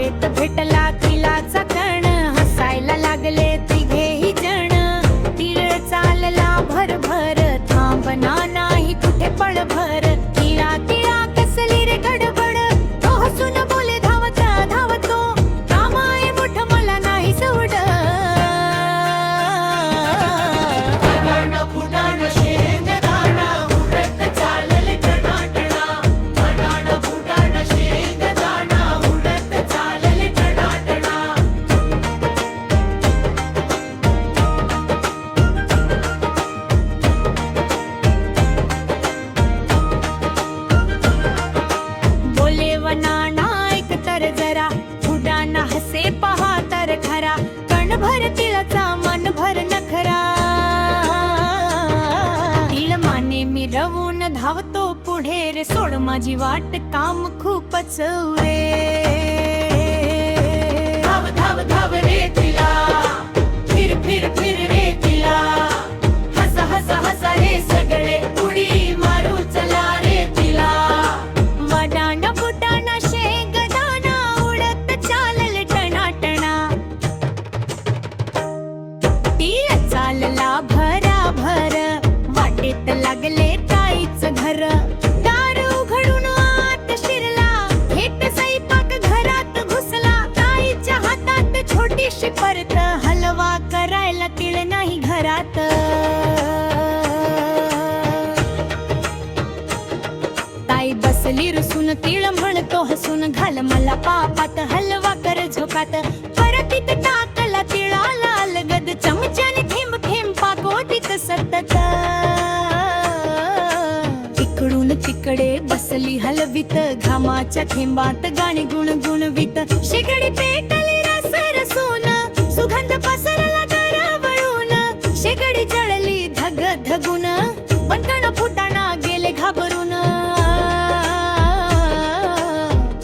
वाटेत भेटला तिलाचा कण, हसायला लागले तिघेही जण. तिळ चालला भरभर, थांबना नाही कुठे पळभर. तिळा तिळा कसली रे गडबड, तो हसून बोले धावता धावतो, कामाये मोठ मला नाही सवड. फुटाण फुटाण शेंगदाणा उडत चालले टनाटना. फुटाण फुटाण शेंगदाणा उडत चालले टनाटना. बोले वनाना ऐक तर जरा, फुटाणा हसे पहा तर खरा. कणभर तिळाचा मनभर नखरा, तिळ माने मिरवून धावतो पुढे रे. सोड माझी वाट काम खूपच रे. धाव धाव धाव रे तिला, फिर फिर फिर रे तिला. हस हस हस रे सगळे, उडी मारू चला रे तिला. वनाना फुटाणा शेंगदाणा उडत चालले टनाटना. तिळ चालला भराभर, वाटेत लागले ताईच घर. दार उघडून आत शिरला, थेट स्वयंपाक घरात घुसला. ताईच्या हातात छोटीशी परत, हलवा करायला तिळ नाही घरात. ताई बसली रुसून, तिळ म्हणतो हसून, घाल मला पापात हलवा कर झोकात. परतीत टाकला तिळाला अलगद, चमच्याने थेंब थेंब पाकोटीत सतत. इकडून तिकडे बसली हलवीत, घामाच्या थेंबात गाणे गुणगुणवीत. शेगडी पेटली रस रसून, सुगंध पसरला दरवळून. शेगडी जळली धग धगून, पण कण फुटाणा गेले घाबरून.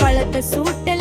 पळत सुटले